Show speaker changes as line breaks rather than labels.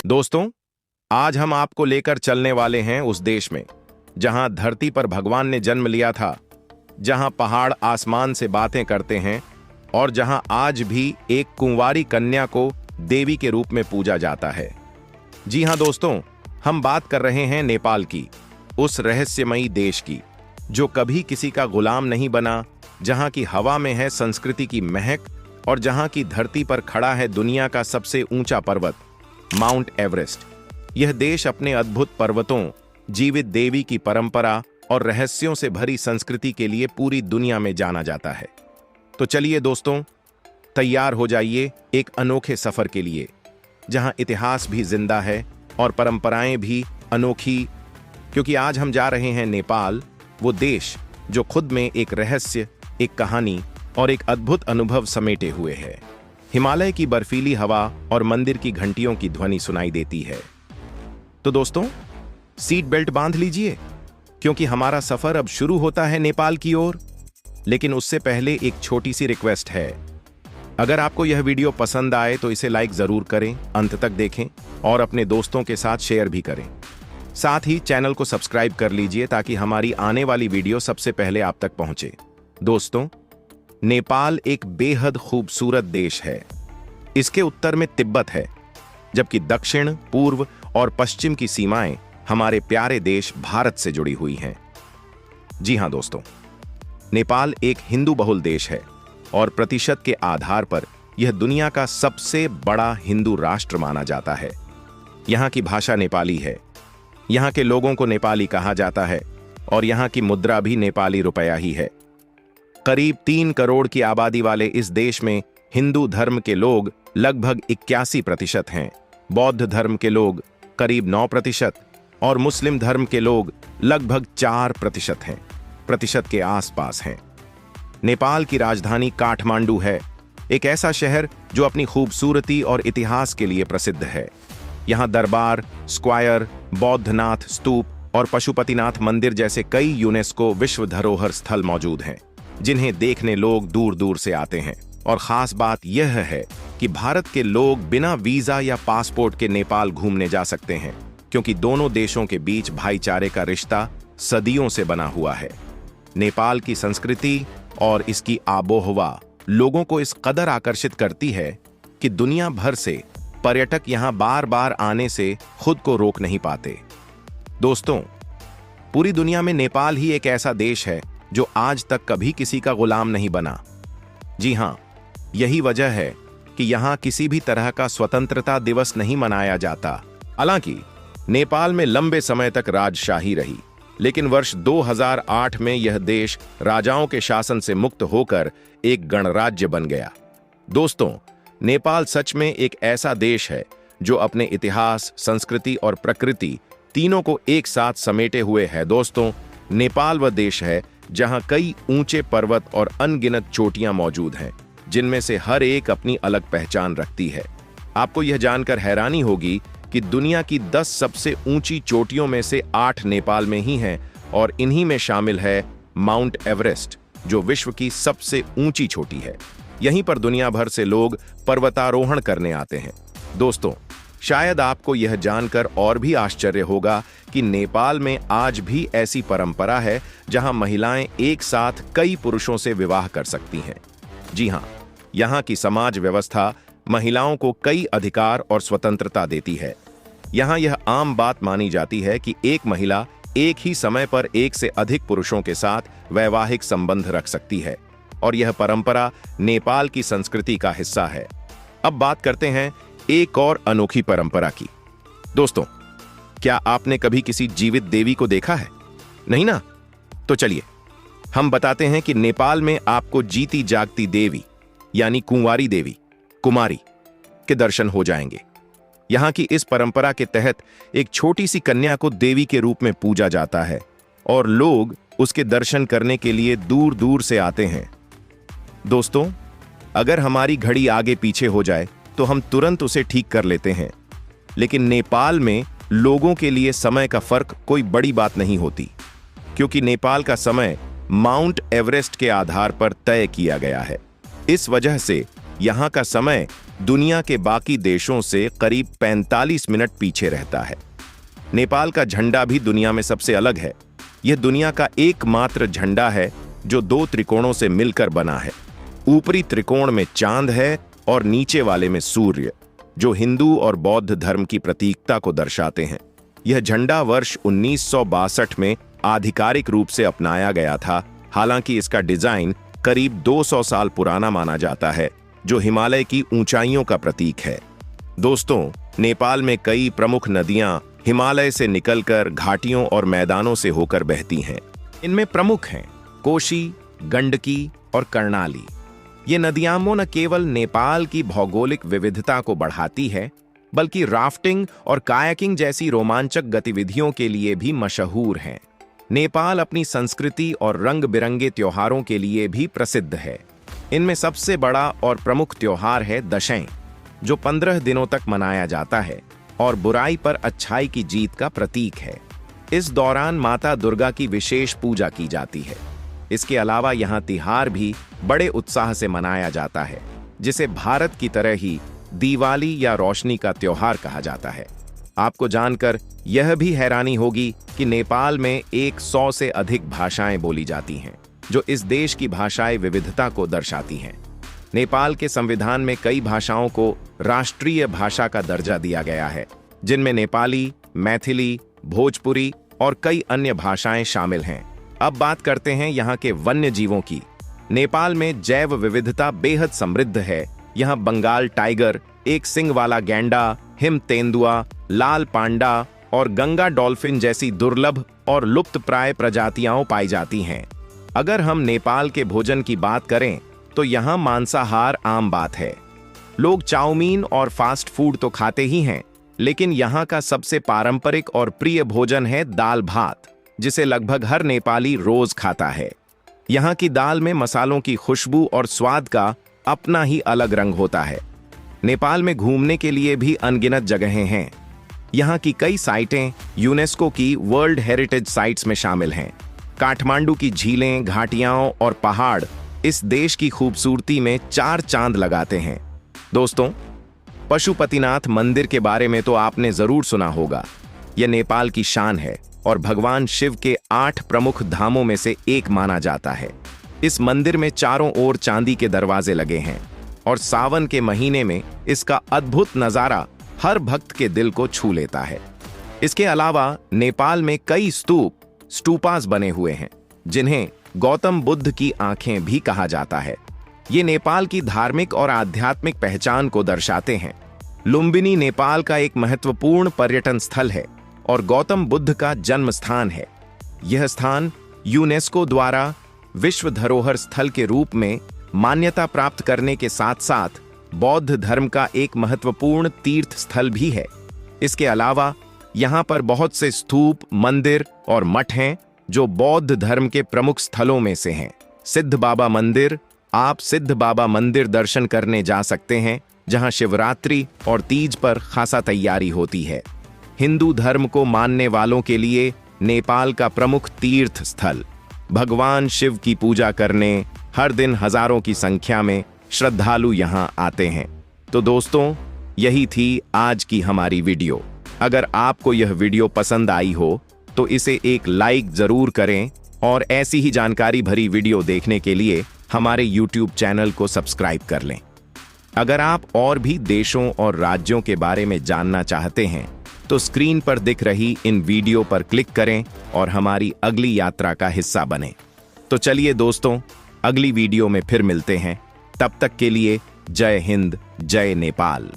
दोस्तों, आज हम आपको लेकर चलने वाले हैं उस देश में जहां धरती पर भगवान ने जन्म लिया था, जहां पहाड़ आसमान से बातें करते हैं और जहां आज भी एक कुंवारी कन्या को देवी के रूप में पूजा जाता है। जी हां दोस्तों, हम बात कर रहे हैं नेपाल की, उस रहस्यमयी देश की जो कभी किसी का गुलाम नहीं बना, जहां की हवा में है संस्कृति की महक और जहां की धरती पर खड़ा है दुनिया का सबसे ऊंचा पर्वत माउंट एवरेस्ट। यह देश अपने अद्भुत पर्वतों, जीवित देवी की परंपरा और रहस्यों से भरी संस्कृति के लिए पूरी दुनिया में जाना जाता है। तो चलिए दोस्तों, तैयार हो जाइए एक अनोखे सफर के लिए, जहां इतिहास भी जिंदा है और परंपराएं भी अनोखी, क्योंकि आज हम जा रहे हैं नेपाल, वो देश जो खुद में एक रहस्य, एक कहानी और एक अद्भुत अनुभव समेटे हुए है। हिमालय की बर्फीली हवा और मंदिर की घंटियों की ध्वनि सुनाई देती है। तो दोस्तों, सीट बेल्ट बांध लीजिए, क्योंकि हमारा सफर अब शुरू होता है नेपाल की ओर। लेकिन उससे पहले एक छोटी सी रिक्वेस्ट है। अगर आपको यह वीडियो पसंद आए तो इसे लाइक जरूर करें, अंत तक देखें और अपने दोस्तों के साथ शेयर भी करें। साथ ही चैनल को सब्सक्राइब कर लीजिए ताकि हमारी आने वाली वीडियो सबसे पहले आप तक पहुंचे। दोस्तों, नेपाल एक बेहद खूबसूरत देश है। इसके उत्तर में तिब्बत है, जबकि दक्षिण, पूर्व और पश्चिम की सीमाएं हमारे प्यारे देश भारत से जुड़ी हुई हैं। जी हां दोस्तों, नेपाल एक हिंदू बहुल देश है और प्रतिशत के आधार पर यह दुनिया का सबसे बड़ा हिंदू राष्ट्र माना जाता है। यहां की भाषा नेपाली है, यहां के लोगों को नेपाली कहा जाता है और यहां की मुद्रा भी नेपाली रुपया ही है। करीब 3 करोड़ की आबादी वाले इस देश में हिंदू धर्म के लोग लगभग 81% हैं, बौद्ध धर्म के लोग करीब 9% और मुस्लिम धर्म के लोग लगभग 4% हैं, प्रतिशत के आसपास हैं। नेपाल की राजधानी काठमांडू है, एक ऐसा शहर जो अपनी खूबसूरती और इतिहास के लिए प्रसिद्ध है। यहां दरबार, स्क्वायर, बौद्धनाथ स्तूप और पशुपतिनाथ मंदिर जैसे कई यूनेस्को विश्व धरोहर स्थल मौजूद हैं, जिन्हें देखने लोग दूर दूर से आते हैं। और खास बात यह है कि भारत के लोग बिना वीजा या पासपोर्ट के नेपाल घूमने जा सकते हैं, क्योंकि दोनों देशों के बीच भाईचारे का रिश्ता सदियों से बना हुआ है। नेपाल की संस्कृति और इसकी आबोहवा लोगों को इस कदर आकर्षित करती है कि दुनिया भर से पर्यटक यहां बार बार आने से खुद को रोक नहीं पाते। दोस्तों, पूरी दुनिया में नेपाल ही एक ऐसा देश है जो आज तक कभी किसी का गुलाम नहीं बना। जी हां, यही वजह है कि यहां किसी भी तरह का स्वतंत्रता दिवस नहीं मनाया जाता। हालांकि नेपाल में लंबे समय तक राजशाही रही, लेकिन वर्ष 2008 में यह देश राजाओं के शासन से मुक्त होकर एक गणराज्य बन गया। दोस्तों, नेपाल सच में एक ऐसा देश है जो अपने इतिहास, संस्कृति और प्रकृति तीनों को एक साथ समेटे हुए है। दोस्तों, नेपाल वह देश है जहां कई ऊंचे पर्वत और अनगिनत चोटियां मौजूद हैं, जिनमें से हर एक अपनी अलग पहचान रखती है। आपको यह जानकर हैरानी होगी कि दुनिया की 10 सबसे ऊंची चोटियों में से 8 नेपाल में ही हैं और इन्हीं में शामिल है माउंट एवरेस्ट, जो विश्व की सबसे ऊंची चोटी है। यहीं पर दुनिया भर से लोग पर्वतारोहण करने आते हैं। दोस्तों, शायद आपको यह जानकर और भी आश्चर्य होगा कि नेपाल में आज भी ऐसी परंपरा है जहां महिलाएं एक साथ कई पुरुषों से विवाह कर सकती हैं। जी हां, यहां की समाज व्यवस्था महिलाओं को कई अधिकार और स्वतंत्रता देती है। यहां यह आम बात मानी जाती है कि एक महिला एक ही समय पर एक से अधिक पुरुषों के साथ वैवाहिक संबंध रख सकती है और यह परंपरा नेपाल की संस्कृति का हिस्सा है। अब बात करते हैं एक और अनोखी परंपरा की। दोस्तों, क्या आपने कभी किसी जीवित देवी को देखा है? नहीं ना? तो चलिए हम बताते हैं कि नेपाल में आपको जीती जागती देवी यानी कुंवारी देवी, कुमारी के दर्शन हो जाएंगे। यहां की इस परंपरा के तहत एक छोटी सी कन्या को देवी के रूप में पूजा जाता है और लोग उसके दर्शन करने के लिए दूर दूर से आते हैं। दोस्तों, अगर हमारी घड़ी आगे पीछे हो जाए तो हम तुरंत उसे ठीक कर लेते हैं, लेकिन नेपाल में लोगों के लिए समय का फर्क कोई बड़ी बात नहीं होती, क्योंकि नेपाल का समय माउंट एवरेस्ट के आधार पर तय किया गया है। इस वजह से यहां का समय दुनिया के बाकी देशों से करीब 45 मिनट पीछे रहता है। नेपाल का झंडा भी दुनिया में सबसे अलग है। यह दुनिया का एकमात्र झंडा है जो 2 त्रिकोणों से मिलकर बना है। ऊपरी त्रिकोण में चांद है और नीचे वाले में सूर्य, जो हिंदू और बौद्ध धर्म की प्रतीकता को दर्शाते हैं। यह झंडा वर्ष 1962 में आधिकारिक रूप से अपनाया गया था। हालांकि इसका डिजाइन करीब 200 साल पुराना माना जाता है, जो हिमालय की ऊंचाइयों का प्रतीक है। दोस्तों, नेपाल में कई प्रमुख नदियां हिमालय से निकलकर घाटियों और मैदानों से होकर बहती हैं। इनमें प्रमुख हैं कोशी, गंडकी और कर्णाली। ये नदियां न केवल नेपाल की भौगोलिक विविधता को बढ़ाती है, बल्कि राफ्टिंग और कायाकिंग जैसी रोमांचक गतिविधियों के लिए भी मशहूर हैं। नेपाल अपनी संस्कृति और रंग बिरंगे त्योहारों के लिए भी प्रसिद्ध है। इनमें सबसे बड़ा और प्रमुख त्योहार है दशैं, जो 15 दिनों तक मनाया जाता है और बुराई पर अच्छाई की जीत का प्रतीक है। इस दौरान माता दुर्गा की विशेष पूजा की जाती है। इसके अलावा यहाँ तिहार भी बड़े उत्साह से मनाया जाता है, जिसे भारत की तरह ही दिवाली या रोशनी का त्योहार कहा जाता है। आपको जानकर यह भी हैरानी होगी कि नेपाल में 100 से अधिक भाषाएं बोली जाती हैं, जो इस देश की भाषाई विविधता को दर्शाती हैं। नेपाल के संविधान में कई भाषाओं को राष्ट्रीय भाषा का दर्जा दिया गया है, जिनमें नेपाली, मैथिली, भोजपुरी और कई अन्य भाषाएं शामिल हैं। अब बात करते हैं यहाँ के वन्य जीवों की। नेपाल में जैव विविधता बेहद समृद्ध है। यहाँ बंगाल टाइगर, एक सिंग वाला गैंडा, हिम तेंदुआ, लाल पांडा और गंगा डॉल्फिन जैसी दुर्लभ और लुप्तप्राय प्रजातियां पाई जाती हैं। अगर हम नेपाल के भोजन की बात करें तो यहाँ मांसाहार आम बात है। लोग चाउमीन और फास्ट फूड तो खाते ही हैं, लेकिन यहाँ का सबसे पारंपरिक और प्रिय भोजन है दाल भात, जिसे लगभग हर नेपाली रोज खाता है। यहाँ की दाल में मसालों की खुशबू और स्वाद का अपना ही अलग रंग होता है। नेपाल में घूमने के लिए भी अनगिनत जगहें हैं। यहाँ की कई साइटें यूनेस्को की वर्ल्ड हेरिटेज साइट्स में शामिल हैं। काठमांडू की झीलें, घाटियां और पहाड़ इस देश की खूबसूरती में 4 चांद लगाते हैं। दोस्तों, पशुपतिनाथ मंदिर के बारे में तो आपने जरूर सुना होगा। यह नेपाल की शान है और भगवान शिव के 8 प्रमुख धामों में से एक माना जाता है। इस मंदिर में चारों ओर चांदी के दरवाजे लगे हैं और सावन के महीने में इसका अद्भुत नजारा हर भक्त के दिल को छू लेता है। इसके अलावा नेपाल में कई स्टूपास बने हुए हैं, जिन्हें गौतम बुद्ध की आंखें भी कहा जाता है। ये नेपाल की धार्मिक और आध्यात्मिक पहचान को दर्शाते हैं। लुम्बिनी नेपाल का एक महत्वपूर्ण पर्यटन स्थल है और गौतम बुद्ध का जन्म स्थान है। यह स्थान यूनेस्को द्वारा विश्व धरोहर स्थल के रूप में मान्यता प्राप्त करने के साथ साथ बौद्ध धर्म का एक महत्वपूर्ण तीर्थ स्थल भी है। इसके अलावा यहाँ पर बहुत से स्तूप, मंदिर और मठ हैं, जो बौद्ध धर्म के प्रमुख स्थलों में से हैं। सिद्ध बाबा मंदिर, आप सिद्ध बाबा मंदिर दर्शन करने जा सकते हैं, जहां शिवरात्रि और तीज पर खासा तैयारी होती है। हिंदू धर्म को मानने वालों के लिए नेपाल का प्रमुख तीर्थ स्थल। भगवान शिव की पूजा करने हर दिन हजारों की संख्या में श्रद्धालु यहां आते हैं। तो दोस्तों, यही थी आज की हमारी वीडियो। अगर आपको यह वीडियो पसंद आई हो तो इसे एक लाइक जरूर करें और ऐसी ही जानकारी भरी वीडियो देखने के लिए हमारे YouTube चैनल को सब्सक्राइब कर लें। अगर आप और भी देशों और राज्यों के बारे में जानना चाहते हैं तो स्क्रीन पर दिख रही इन वीडियो पर क्लिक करें और हमारी अगली यात्रा का हिस्सा बनें। तो चलिए दोस्तों, अगली वीडियो में फिर मिलते हैं। तब तक के लिए जय हिंद, जय नेपाल।